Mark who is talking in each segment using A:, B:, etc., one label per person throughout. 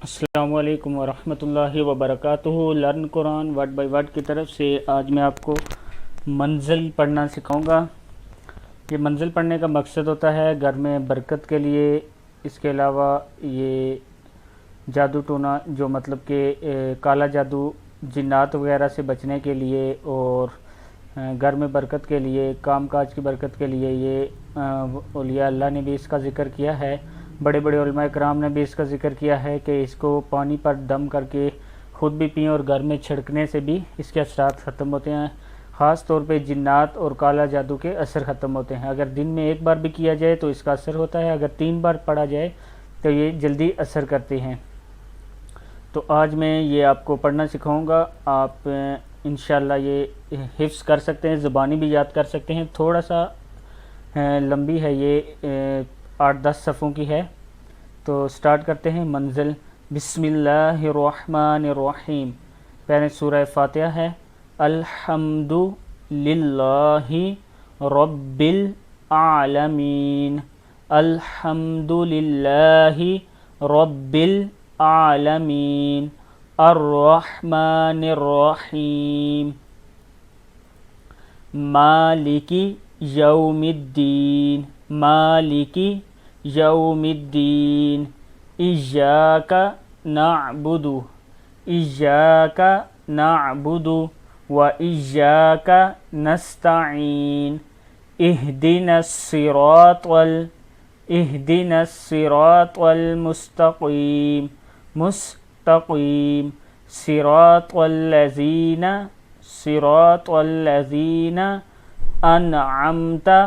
A: अस्सलामुअलैकुम वरहमतुल्लाहि वबरकातुहू। Learn Quran word by word की तरफ से आज मैं आपको मंजिल पढ़ना सिखाऊंगा। ये मंजिल पढ़ने का मकसद होता है घर में बरकत के लिए। इसके अलावा ये जादू टोना जो मतलब कि काला जादू जिन्नात वगैरह से बचने के लिए और घर में बरकत के लिए, काम काज की बरकत के लिए ये औलिया अल्लाह ने भी इसका ज़िक्र किया है। बड़े बड़े उलमा कराम ने भी इसका ज़िक्र किया है कि इसको पानी पर दम करके ख़ुद भी पिएँ और घर में छिड़कने से भी इसके असरात ख़त्म होते हैं। ख़ास तौर पे जिन्नात और काला जादू के असर ख़त्म होते हैं। अगर दिन में एक बार भी किया जाए तो इसका असर होता है, अगर 3 बार पढ़ा जाए तो ये जल्दी असर करते हैं। तो आज मैं ये आपको पढ़ना सिखाऊंगा। आप इंशाल्लाह ये हिफ्ज़ कर सकते हैं, ज़ुबानी भी याद कर सकते हैं। थोड़ा सा लंबी है, ये 8-10 सफ़ों की है। तो स्टार्ट करते हैं। मंजिल। बिस्मिल्लाहिर्रहमानिर्रहीम। पहले सूरह फातिहा है। अल्हम्दु लिल्लाहि रब्बिल आलमीन। अल्हम्दु लिल्लाहि रब्बिल आलमीन। अर्रहमानिर्रहीम। मालिकी यौमिद्दीन। मालिकी यौमिद्दीन। इय्याका नअबुदु। इय्याका नअबुदु व इय्याका नस्तईन। इहदिनस सिरातल मुस्तकीम। मुस्तकीम। सिरातल्लज़ीना अनअमता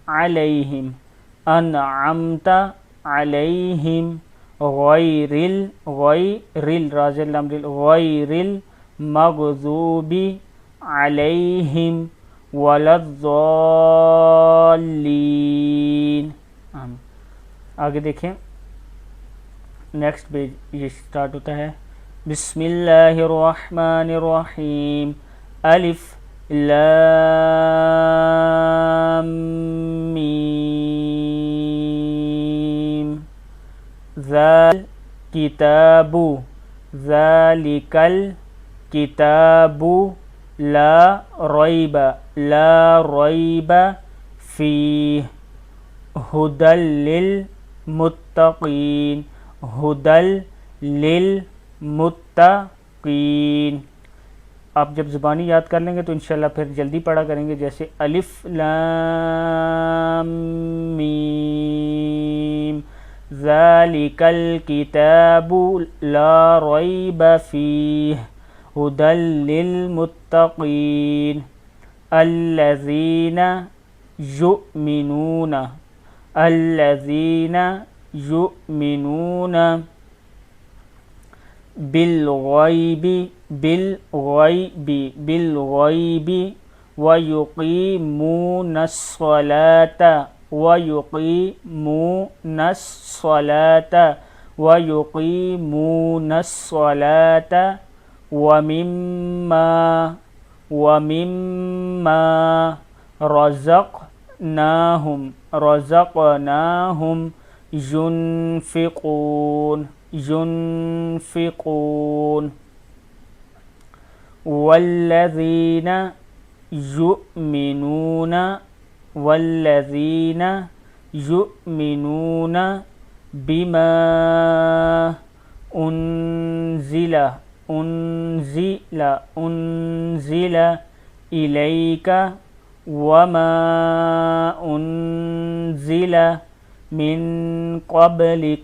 A: अलैहिम। अनअमता अलैहिम। गैरिल मग़ज़ूबि अलैहिम वलद्दॉल्लीन। आगे देखें। नेक्स्ट पेज ये स्टार्ट होता है। बिस्मिल्लाहिर्रहमानिर्रहीम। अलिफ लाम मीम। ज़ालिकल किताबु ला रैब फीह। हुदल लिल मुत्तकीन। हुदल लिल मुत्तकीन। आप जब ज़ुबानी याद कर लेंगे तो इंशाल्लाह फिर जल्दी पढ़ा करेंगे। जैसे अलिफ लाम मीम। ज़ालिकल किताबु ला रैब फीह। हुदल लिल मुत्तकीन। अल्लज़ीना युमिनून बिलग़ैबि व युक़ीमूनस्सलाता व मिम्मा रज़क़नाहुम युनफ़िक़ून। वल्लज़ीना युमिनून बिमा उन्ज़िला इलैका वमा उन्ज़िला मिन क़ब्लिक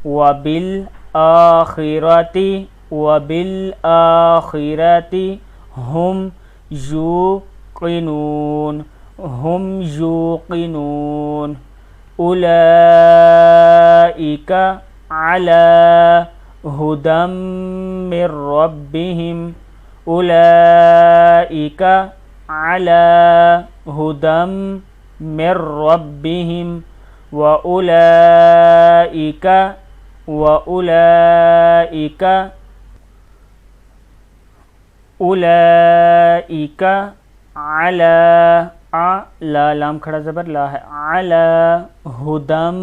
A: वबिल-आख़िरति हुम यूक़िनून। उलाइका अला हुदम मिर रब्बिहिम। उलाइका अला हुदम मिर रब्बिहिम व उलाइका उलाइका अला, ला लाम खड़ा ज़बर ला है, अला हुदम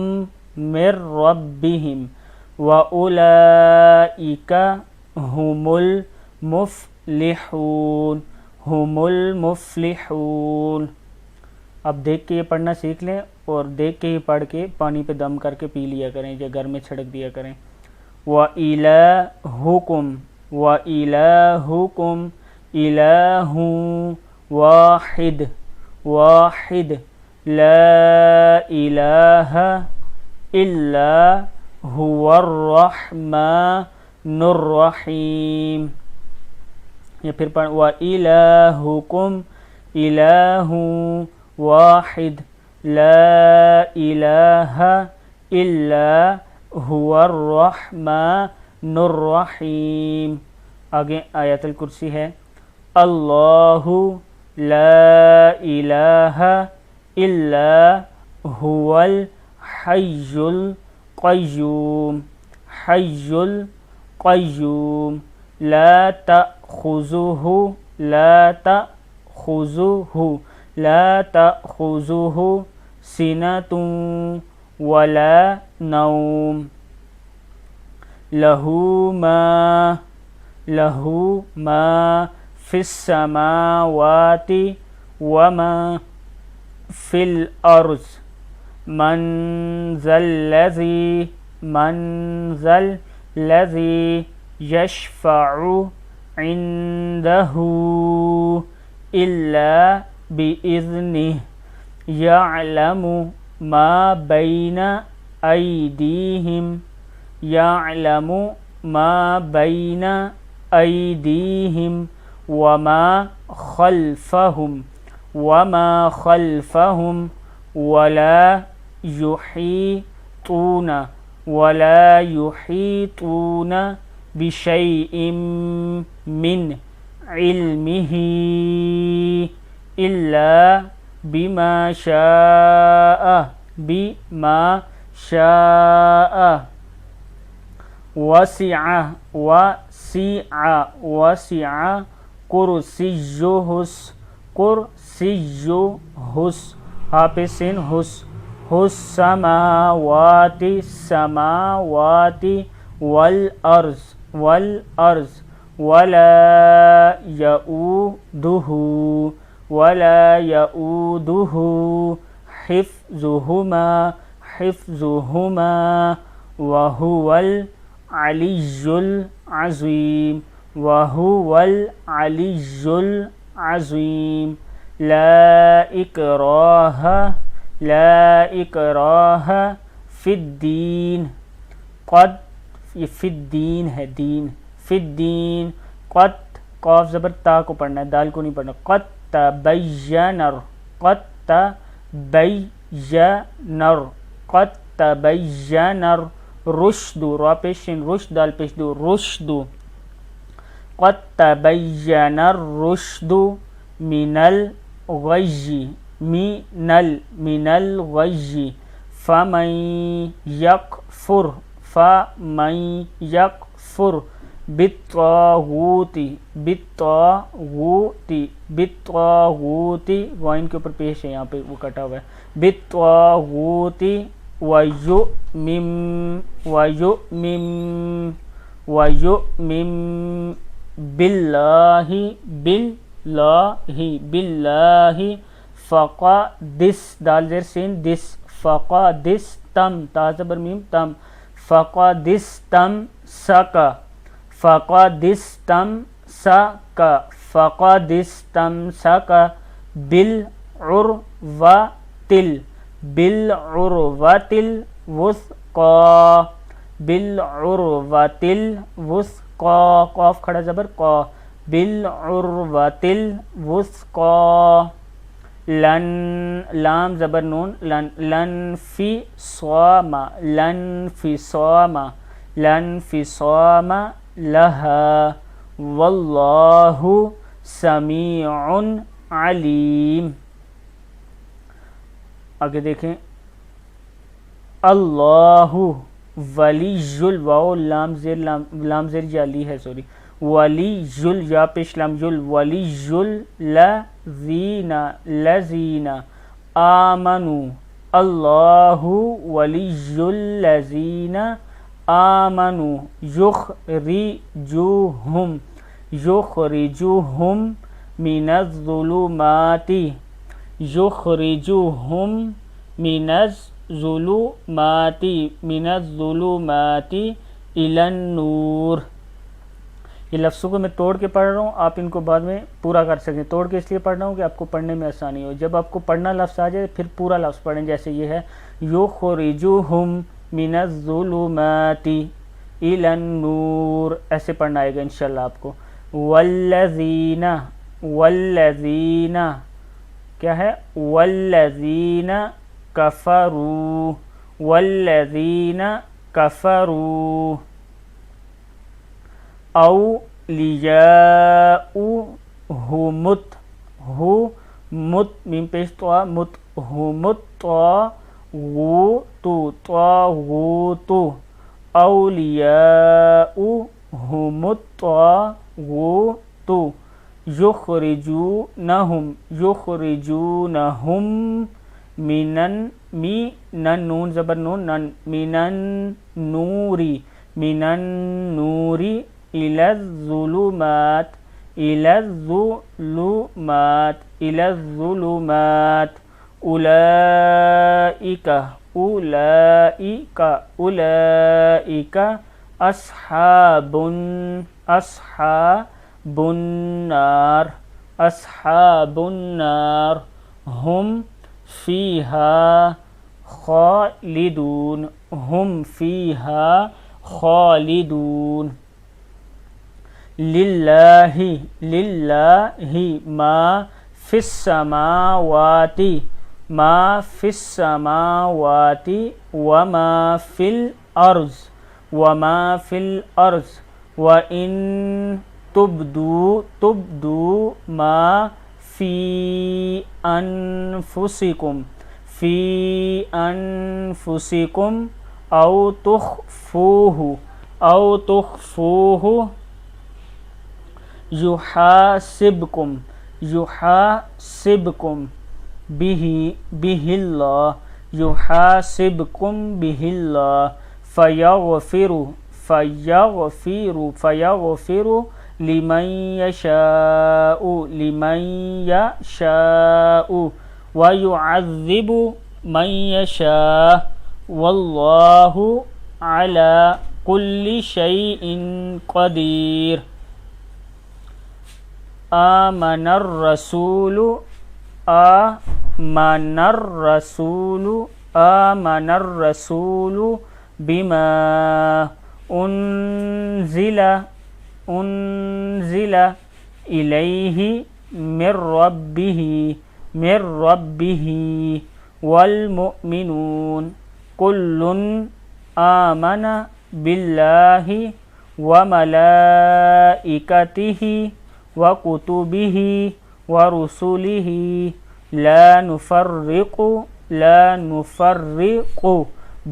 A: मिर रब्बिहिम व उलाइका हुमुल मुफ्लिहून, हुमुल मुफ्लिहून। अब देख के ये पढ़ना सीख लें और देख के ही पढ़ के पानी पे दम करके पी लिया करें या घर में छिड़क दिया करें। व इलाहुकुम, व इलाहुकुम इलाहु वाहिद, वाहिद ला इलाहा इल्ला हुवर रहमानुर रहीम। या फिर पढ़ व इलाहुकुम इलाहु वाहिद ला इलाहा इल्ला हुवर रहमानुर रहीम। आगे आयतुल कुर्सी है, अल्लाहु ला इलाहा इल्ला हुवल हय्युल क़य्यूम, हय्युल क़य्यूम ला तख़ुज़ुहु, ला तख़ुज़ुहु, ला तख़ुज़ुहु सिनतुन वला नौम, लहू मा फिस समावाति व मा फिल अर्ज़, मन ज़ल्लज़ी यशफ़अु इंदहू इल्ला बिइज़्निह, यअलमु मा बैना अयदीहिम, यअलमु मा बैना अयदीहिम वमा खल्फहुम, वमा खल्फहुम वला युहीतूना बिशैइन मिन इल्मिही इल्ला बिमा शाअ, बिमा शाअ। वसिअ कुर्सियुहुस, कुर्सियुहुस हाफिसिन हुस समावाति वल अर्ज़ वला यऊदुहु हिफ्ज़ुहुमा वहुवल अलियुल अज़ीम, वहुवल अलियुल अज़ीम। ला इकराहा फिद्दीन, क़द, ये फिद्दीन है दीन, फिद्दीन क़द, क़ाफ ज़बर ता को पढ़ना है, दाल को नहीं पढ़ना। क़द तबय्यनर रुश्दु, रा पेशिन रुश्द दाल पेश दो रुश्दु, क़द तबय्यनर रुश्दु मिनल गय्यि, मिनल गय्यि फमन यकफुर बित्तागूति, वाइन के ऊपर पेश है, यहाँ पे वो कटा हुआ है, बित्तागूति वयुमिम बिल्लाहि फ़क़दिस, दाल ज़ेर सिन दिस, फ़क़दिस तम, ता ज़बर मीम तम, फ़क़दिस्तम सक बिलउर्वतिल वुस्क़ा, क़ाफ खड़ा ज़बर क़ा, बिलउर्वतिल वुस्क़ा। लन लाम ज़बर नून लन फिसामा लहा वल्लाहु समीउन अलीम। आगे देखें, अल्लाहु वलियुल, वाओ लाम ज़ेर जाली है, सॉरी, वलीजुल या पेशलम युल वलीजुल लजीना लजीना आमनु अल्लाहु वलीजुल लजीना आमनु युखरिजुहुम मिनज़्ज़ुलुमाति युखरिजुहुम मिनज़्ज़ुलुमाति इलन नूर। ये लफ्ज़ों को मैं तोड़ के पढ़ रहा हूँ, आप इनको बाद में पूरा कर सकें। तोड़ के इसलिए पढ़ रहा हूँ कि आपको पढ़ने में आसानी हो। जब आपको पढ़ना लफ्ज़ आ जाए फिर पूरा लफ्ज़ पढ़ें। जैसे ये है युखरिजुहुम मिनज़्ज़ुलुमाति इलन नूर, ऐसे पढ़ना आएगा इंशाल्लाह आपको। वल्लज़ीना वल्लज़ीना क्या है, वल्लज़ीना कफ़रू वल्लज़ीना कफ़रू औलियाउहुमुत हुमुत मीम पेश तो मुत हुमुत तागूतु औलियाउहुमुत तागूतु युखरिजूनहुम मिनन नून ज़बर नून नन मिनन नूरी इलज़्ज़ुलुमात उलाइका अस्हाबुन नार हुम फीहा खालिदून लिल्लाहि मा फिस्समावाति वमा फिल अर्ज़ व इन तुब्दू मा फी अनफुसिकुम औ तुख्फूहु युहासिबकुम बिहिल्लाह फयगफिरु लिमन यशाउ व युअज़्ज़िबु मन यशा वल्लाहु अला कुल्लि शैइन क़दीर। आमनर रसूलु बिमा उन्ज़िला इलैहि मिर रब्बिही वल मुअमिनून कुल्लुन आमना बिल्लाहि व मलाइकतिहि व कुतुबिहि व रुसुलिहि ला नुफ़र्रिक़ु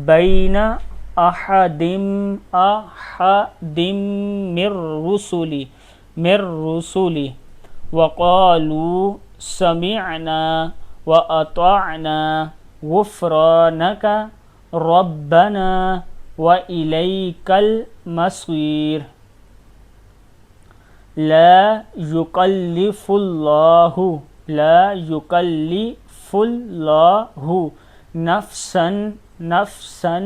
A: बैन अहदिम मिर रुसुली वक़ालू समिअना व अताअना गुफ़्रानक रब्बना व इलैकल मसीर। ला युकल्लिफुल्लाहु नफ्सन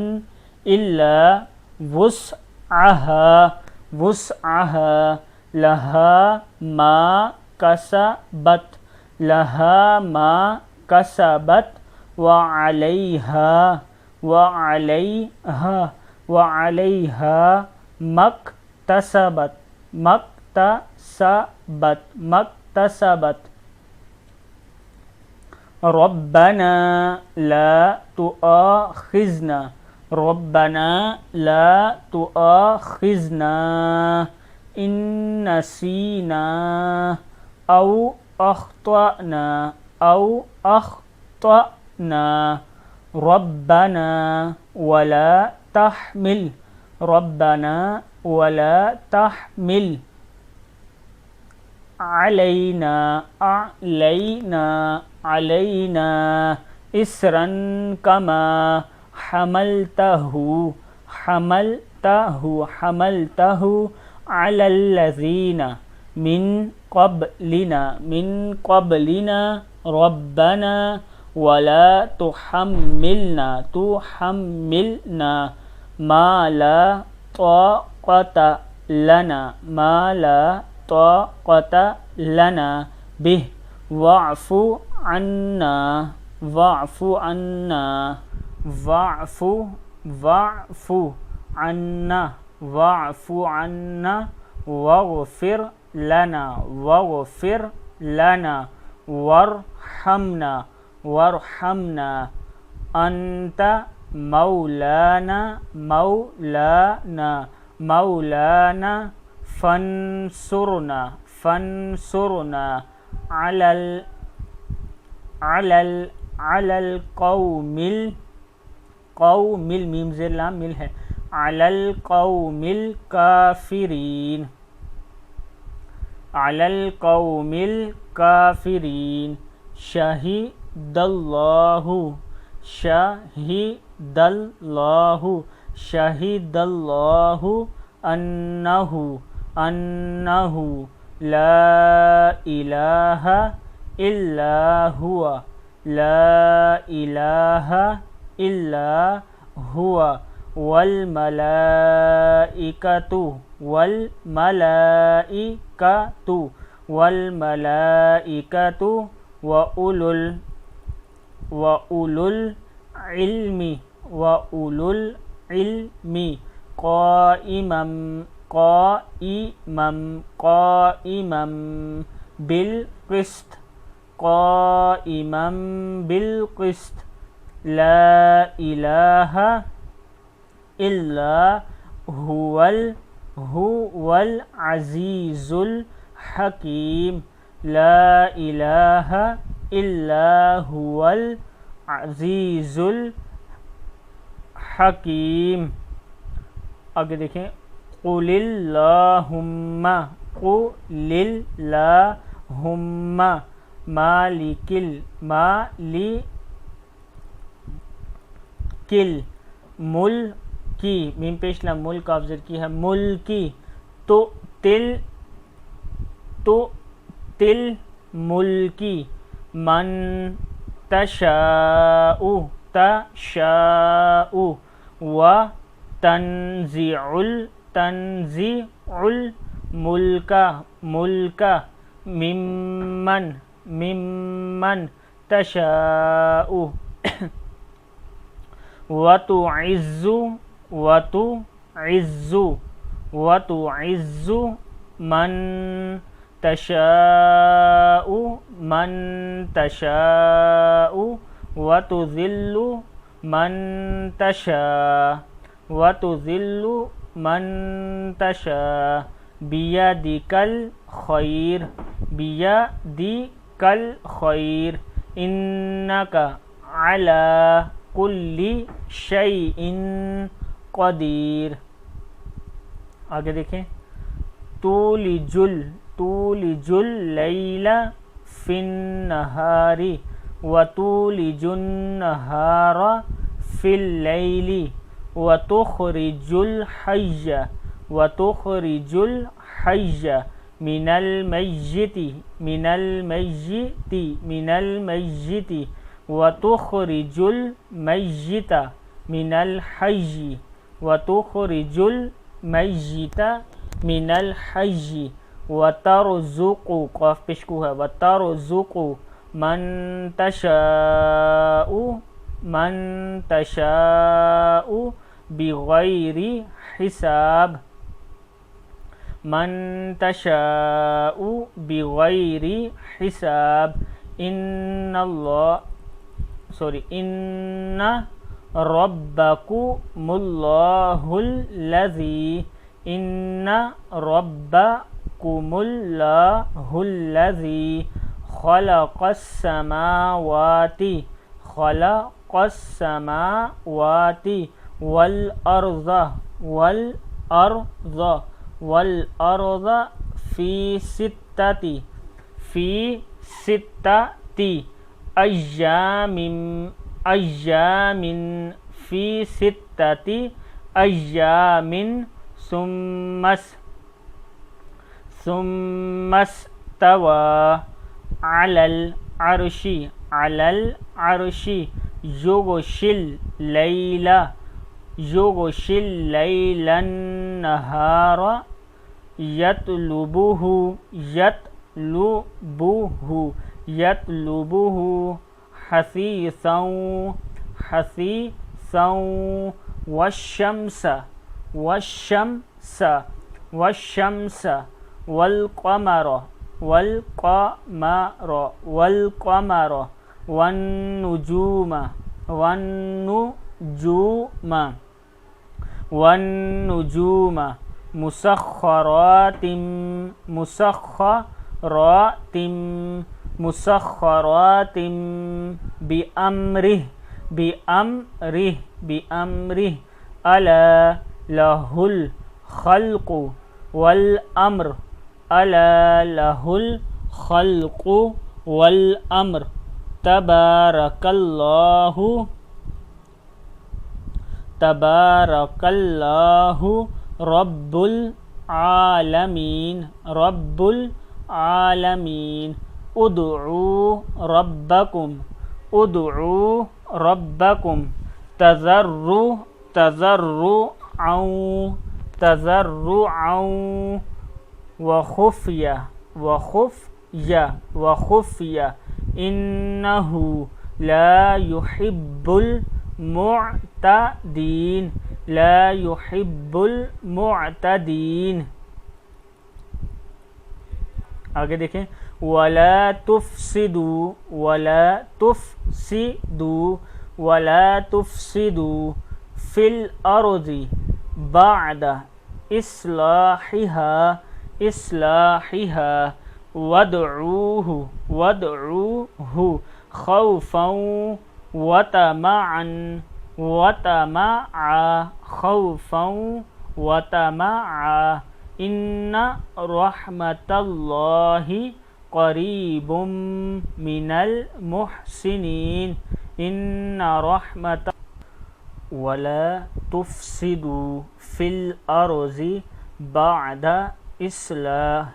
A: इल्ला वुस्अहा लहा मा कसबत व अलैहा मक्तसबत। रब्बना ला तुआखिज़ना इन नसीना औ अख्तअना रब्बना वला तहमिल अलैना अलैना अलैना इसरन कमा हमलतहु हमलतहु हमलतहु अलल्लज़ीना मिन क़ब्लिना रब्बना वला तुहम्मिलना मा ला ताक़ता लना बिह वाफ़ु अन्ना वाफ़ु अन्ना वाफ़ु वाफ़ु अन्ना वाफ़ु अन्ना वग़फ़िर लना वरहमना वरहमना अंत मौलाना फंसुरना अलल कौमिल मीम ज़ेर लाम मिल है अलल कौमिल काफिरीन शहीदल्लाहु अन्नहु ला इलाहा इल्ला हुवा वल मलाइकतु व उलुल इल्मी क़ाइमम बिल क़िस्त ला इलाहा इल्ला हुवल अज़ीज़ुल हकीम ला इलाहा इल्ला हुवल अज़ीज़ुल हकीम। आगे देखें क़ुलिल्लाहुम्मा मालिकिल मुल्की मीम पेशला मुल्क अफ़ज़ल की है मुल्की तो तिल मुल्की मन तशाउ व तंज़िउल मुल्का मिम्मन तशाउ वतुइज़्ज़ु मन तशाउ वतुज़िल्लु मन तशा बियदिकल खैर इन्नका अला कुल्ली शैइन क़दीर। आगे देखें तूलिजुल लैला फिन्नहारी व तूलिजुन नहारा फिल लैली व तुख़रिजुल हय्य मिनल मय्यिति व तुख़रिजुल मय्यिता मिनल हय्यि व तुख़रिजुल मय्यिता मिनल हय्यि व तरज़ुक़ु क़ाफ़ पेशकू है व तरज़ुक़ु मन तशाउ बिग़ैरि हिसाब इन्ना रब्बकुमुल्लाहुल्लज़ी खलक़स्समावाति वल अर्ज़ फ़ी सित्तति फ़ी सित्तति अय्यामिन अय्यामिन फ़ी सित्तति अय्यामिन सुम्मस्तवा अलल अर्शी युग़शिल लैलन नहारा यत्लुबुहु हसीसन वश्शम्स वल्क़मर वन्नुजूम मुसख्खरातिम बिअम्रिह अला लहुल खल्क़ु वल अम्र तबारकल्लाहु रब्बुल आलमीन उदउ रब्बकुम तज़र्रुअन वखुफ़िया इन्नहु ला युहिब्बुल मुअतदीन। आगे देखें, वला तुफ़सिदू फ़िल अर्ज़ि बअद इस्लाहिहा वदऊहु खौफ़न वतमआ इन्ना रहमतल्लाहि क़रीबुम मिनल मुहसिनीन। वला तुफ़सिदू फ़िल अर्ज़ि बअद इस्लाहिहा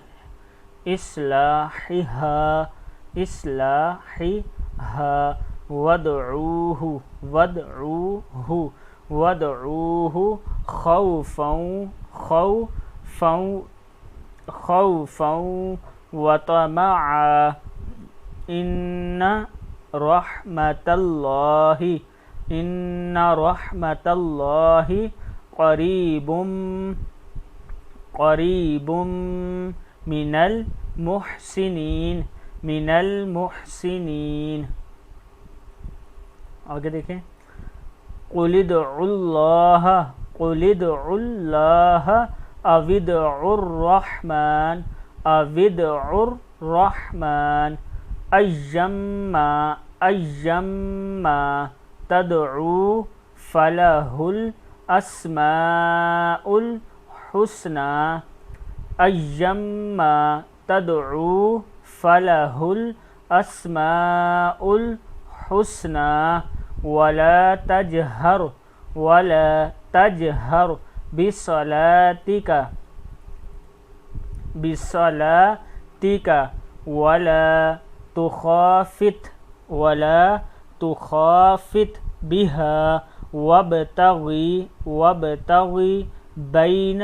A: वदऊहु खौफ़न वतमआ इन्ना रहमतल्लाहि क़रीबुम मिनल मुहसिनीन। आगे देखें, क़ुलिदउल्लाह अविदउर्रहमान अय्यम्मा तदउ फलहुल अस्माउल हुस्ना अय्यम्मा तदउ फलहुल अस्माउल हुस्ना वला तजहर बिसलातिका वला तुखाफित बिहा वब्तगी बैन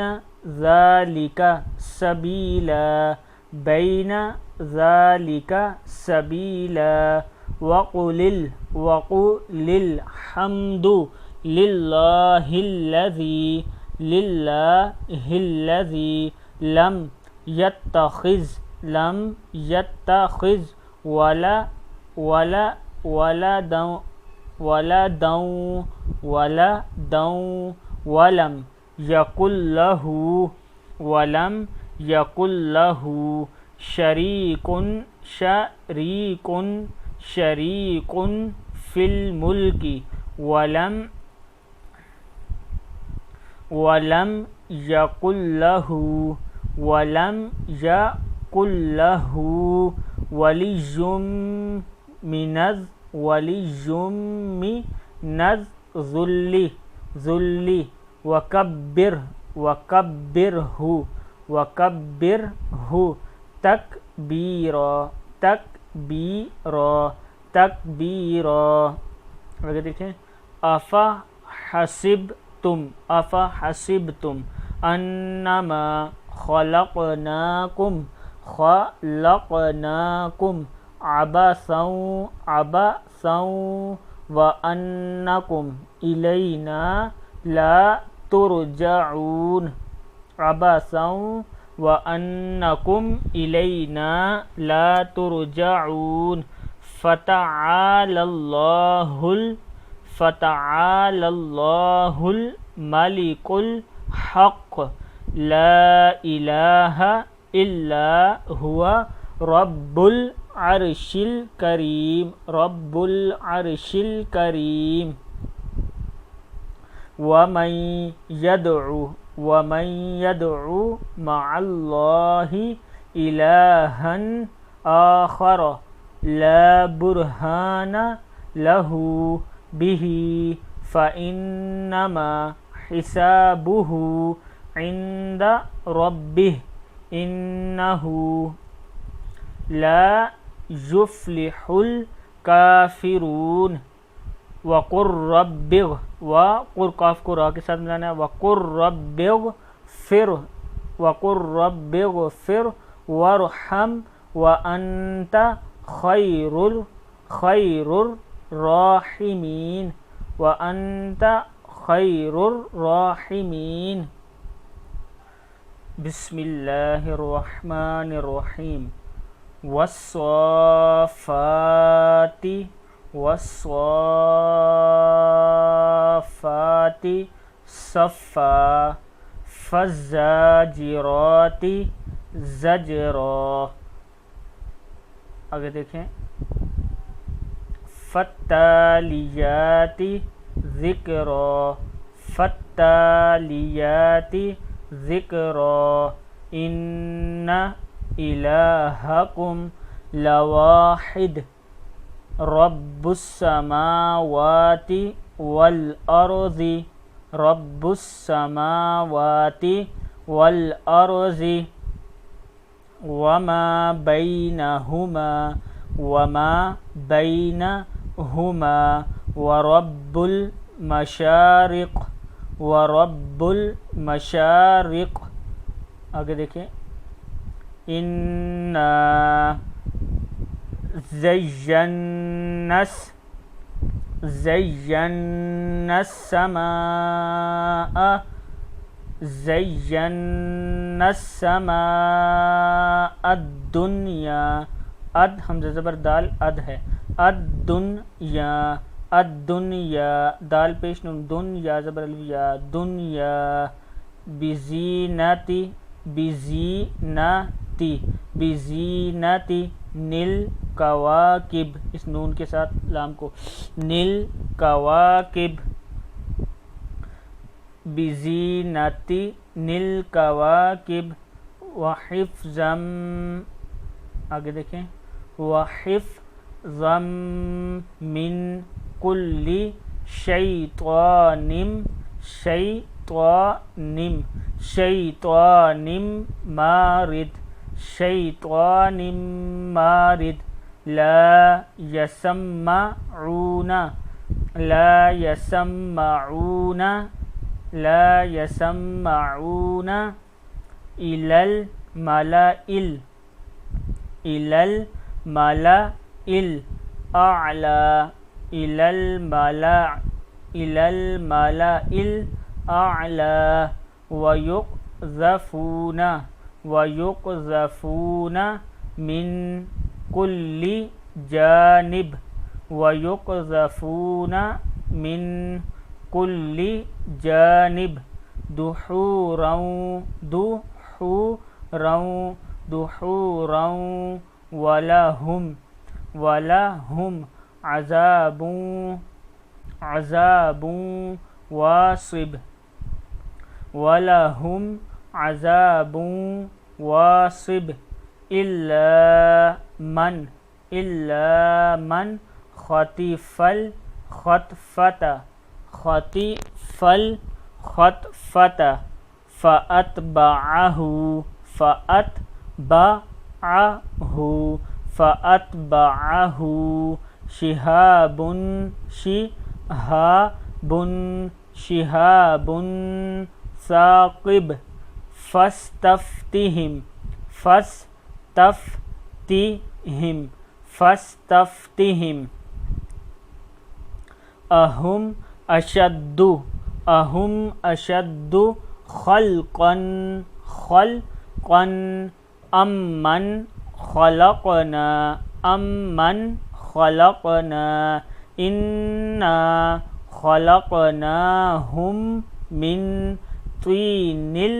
A: ज़ालिका सबीला वक़ुलिल हम्दु लिल्लाहिल्लज़ी लम यत्तखिज़ वलदन वलम यकुल्लहु शरीकुन फिल मुल्की वलम यकुल्लहु वलियुम मिनज़ ज़ुल्ली ज़ुल्ली वकब्बिरहु तकबीरा। आगे देखें, अफ़ा हसिबतुम अन्नमा खलक़नाकुम अबसं व अन्नकुम इलैना ला तुरजऊन अबसं व अन्नकुम इलैना ला तुरजऊन फ़तआलल्लाहुल मलिकुल हक़ ला इलाहा इल्ला हुवा रब्बुल अर्शिल करीम। वमन यदउ मअल्लाहि इलाहन आखर ला बुरहाना लहू बिही फ़इन्नमा हिसाबुहु इंद रब्बिह इन्नहु ला युफ्लिहुल काफिरून। वक़ुर काफ को रा के साथ मिलाना है। वक़ुर रब्बिग़फ़िर वरहम व अंत खैरुर राहिमीन। बिस्मिल्लाहिर्रहमानिर्रहीम। वस्साफ़ाति सफ़ा फ़ज़्ज़ाजिराति ज़जरा। आगे देखें, फ़त्तालियाति ज़िक्रा। इन्न इलाहकुम लवाहिद रब्बुस्समावाति वल अर्ज़ि वमा बैनहुमा वरब्बुल मशारिक़। आगे देखें, इन्ना ज़य्यन्ना समाअ दुनिया। अद हमज़ा ज़बर दाल अद है। अद्दुनिया दाल पेश नून दुनिया ज़बर अलिफ या दुनिया। बिज़ीनती नील कवाकिब, इस नून के साथ लाम को नील कवाकिब। बिज़ीनती नील कवाकिब वहिफ़्ज़म। आगे देखें, वहिफ़्ज़म मिन कुल्ली शैतानिम मारिद। ला यसम्मऊना इलल मलाइल आला वयुक़ज़फ़ूना मिन कुल्ली जानिब दुहूरन वलहुम अज़ाबुन वासिब इल्ला मन इल्ला मन खतिफल खतफता खतिफल खतफता फ़अतबअहु फ़अतबअहु फ़अतबअहु शिहाबुन शिहाबुन शिहाबुन साक़िब फ़स्तफ़्तिहिम फ़स्तफ़्तिहिम फ़स्तफ़्तिहिम अहुम अशद्दु खल्क़न खल्क़न अम्मन खलक़ना इन्ना खलक़नाहुम मिन तीनिल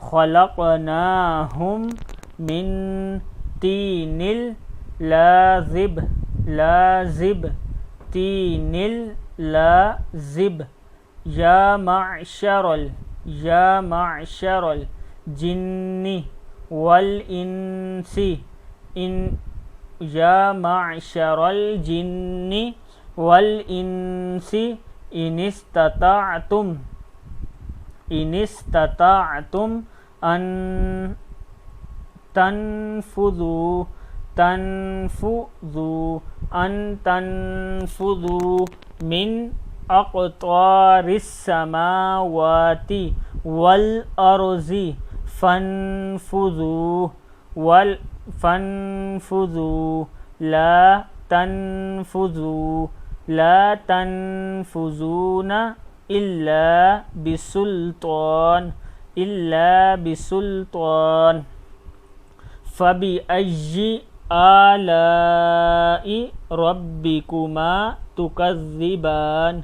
A: खलक़नाहुम मिन तीनिल लाज़िब तीनिल लाज़िब या माशरल जिन्नी वल इंसी या माशरल जिन्नी वल इंसी इनिस्तताअतुम अन तनफुदू मिन अक़तारिस समावाति वल अर्ज़ि फन्फुदू ला तन्फुज़ूना इल्ला बिसुल्तान फ़बिअय्यि आलाइ रब्बिकुमा तुकज़्ज़िबान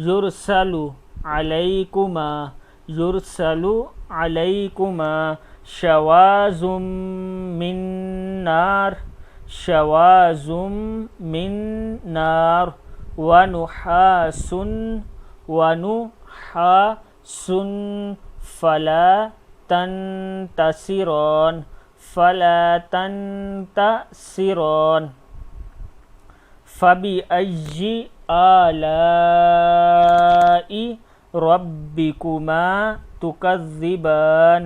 A: युरसलु अलैकुमा शवाज़ुम मिन नार वनुहासुन फला तंतसिरन फ़बिअय्यि आलाइ रब्बिकुमा तुकज़्ज़िबान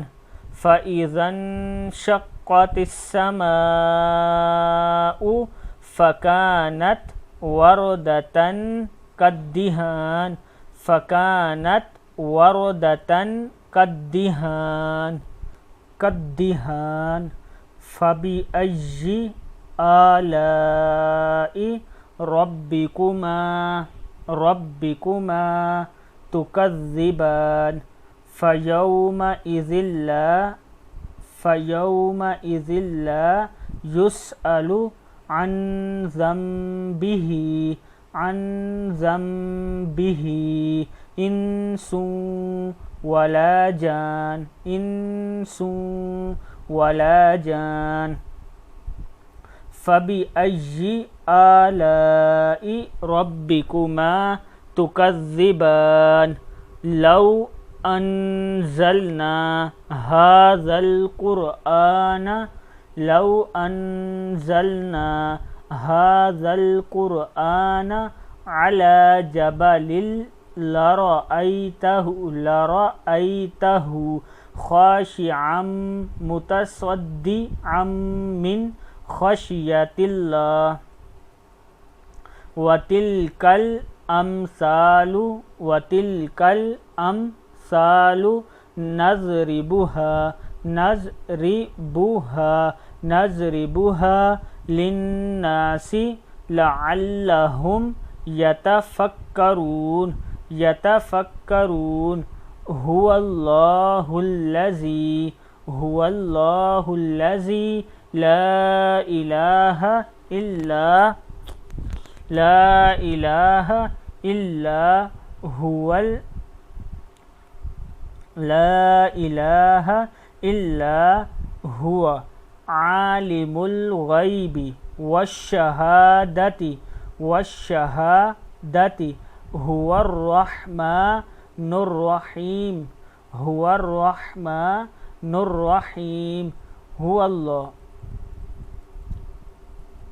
A: फ़इज़न शक़्क़तिस समाउ फ़कानत वरदतन कद्दिहान फ़बिअय्यि आलाइ रब्बिकुमा तुकज़्ज़िबान फ़यौमइज़िन ला युस्अलु अन ज़म्बिही इंसुन वला जान फ़बिअय्यि आलाइ रब्बिकुमा तुकज़्ज़िबान लौ अनज़लना हाज़ल क़ुरआन अला जबलिल लरअयतहु ख़ाशिअम मुतसद्दिअम मिन ख़श्यतिल्लाह वतिलकल अमसालु नज़रिबुहा लिन्नासि लअल्लहुम यतफ़क्करून हुवल्लाहुल्लज़ी ला इलाहा इल्ला हुवा आलिमुल ग़ैबि वश्शहादति हुवर्रहमानुर्रहीम रहीम।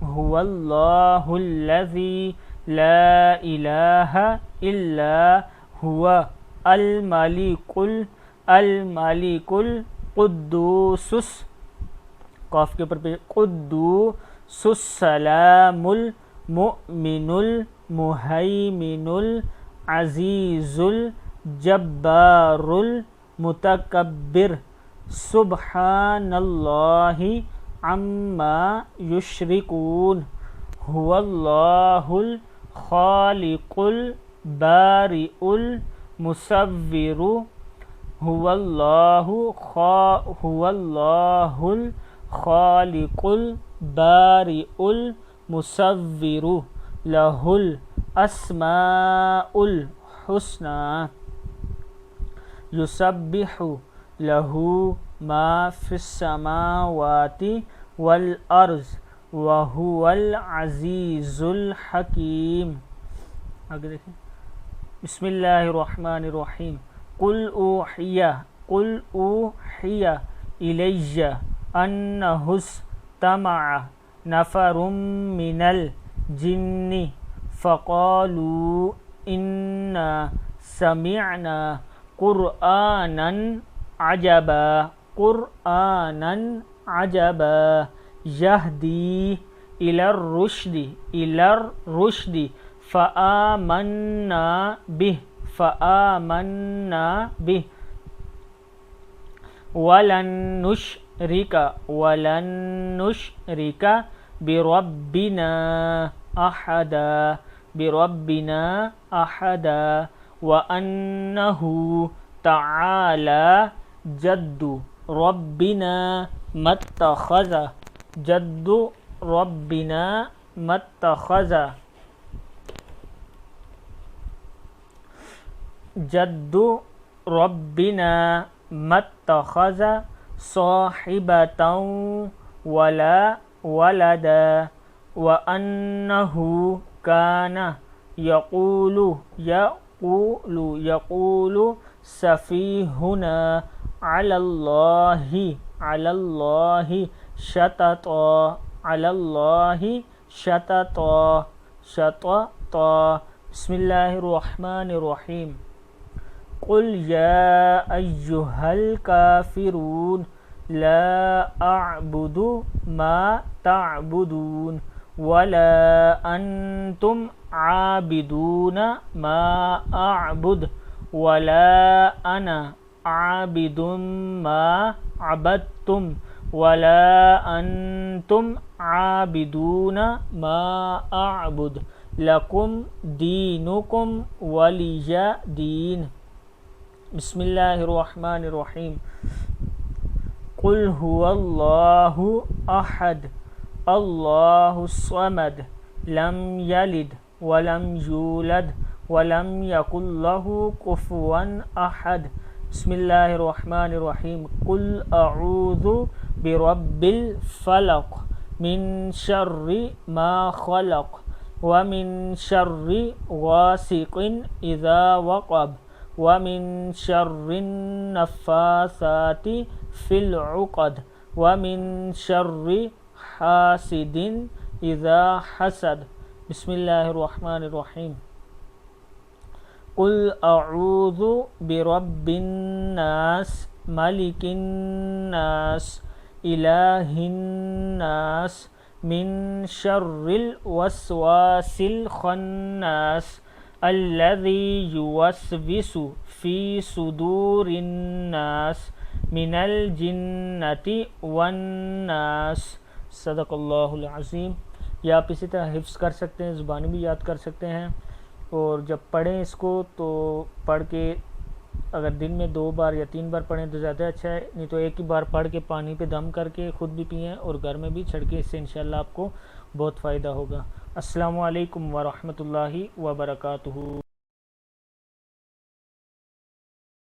A: हुवल्लाहुल्लज़ी ला इलाहा इल्ला हुवा अल कुद्दूसुस, काफ के ऊपर पे कुद्दूसुस सलामुल मुमिनुल मुहैमिनुल अजीजुल जब्बारुल मुतकब्बिर सुब्हानल्लाहि अम्मा युश्रिकून। हुवल्लाहुल खालिकुल बारिउल मुसव्विरु। हुवल्लाहुल खालिकुल बारिउल मुसव्विरु लहुल अस्माउल हुस्ना। युसब्बिहु लहू मा फिस समावाति वल अर्ज़ व हुवल अज़ीज़ुल हकीम। आगे देखें। बिस्मिल्लाहिर्रहमानिर्रहीम। कुल ऊहिया इलैया अन्नहुस्तमअ नफरुम मिनल जिन्नि फ़क़ालू इन्ना समिअना क़ुरआनन अजबा यहदी इलर रुश्दी फ़आमन्ना बिह वलन नुश्रिका बिरब्बिना अहदा व अन्नहु तआला जद्दु रब्बिना मत्तख़ज़ साहिबतन वला वलदा व अन्नहु काना यक़ूलु सफ़ीहुना अलल्लाहि शतता। बिस्मिल्लाहिर्रहमानिर्रहीम। कुल या अय्युहल काफिरून ला अअबुदु मा तअबुदून वला अंतुम आबिदून मा अअबुद वला अना आबिदुम मा अबदतुम वला अंतुम आबिदून मा अअबुद लकुम दीनुकुम वलिय दीन। बिस्मिल्लाहिर्रहमानिर्रहीम। कुल हुवल्लाहु अहद अल्लाहुस्समद लम यलिद वलम यूलद वलम यकुल लहू कुफुवन अहद। बिस्मिल्लाहिर्रहमानिर्रहीम। कुल अऊज़ु बिरब्बिल फलक मिन शर्रि मा खलक व मिन शर्रि गासिकिन इज़ा वक़ब व मिन शर्रिन नफ़्फ़ासाति फ़िल उक़द व मिन शर्रि हासिदिन इज़ा हसद। बिस्मिल्लाहिर्रहमानिर्रहीम। कुल अऊज़ु बिरब्बिन नास मलिकिन नास इलाहिन नास मिन शर्रिल वस्वासिल खन्नास अल्लज़ी युवस्विसु फ़ी सुदूरिन नास मिनल जिन्नति वन्नास। सदक़ल्लाहुल अज़ीम। या आप इसी तरह हिफ्ज़ कर सकते हैं, ज़ुबानी भी याद कर सकते हैं। और जब पढ़ें इसको तो पढ़ के अगर दिन में 2 बार या 3 बार पढ़ें तो ज़्यादा अच्छा है, नहीं तो एक ही बार पढ़ के पानी पे दम करके ख़ुद भी पिएँ और घर में भी छिड़के। इससे इंशाअल्लाह आपको बहुत फ़ायदा होगा। अस्सलामु अलैकुम व रहमतुल्लाहि व बरकातुहू।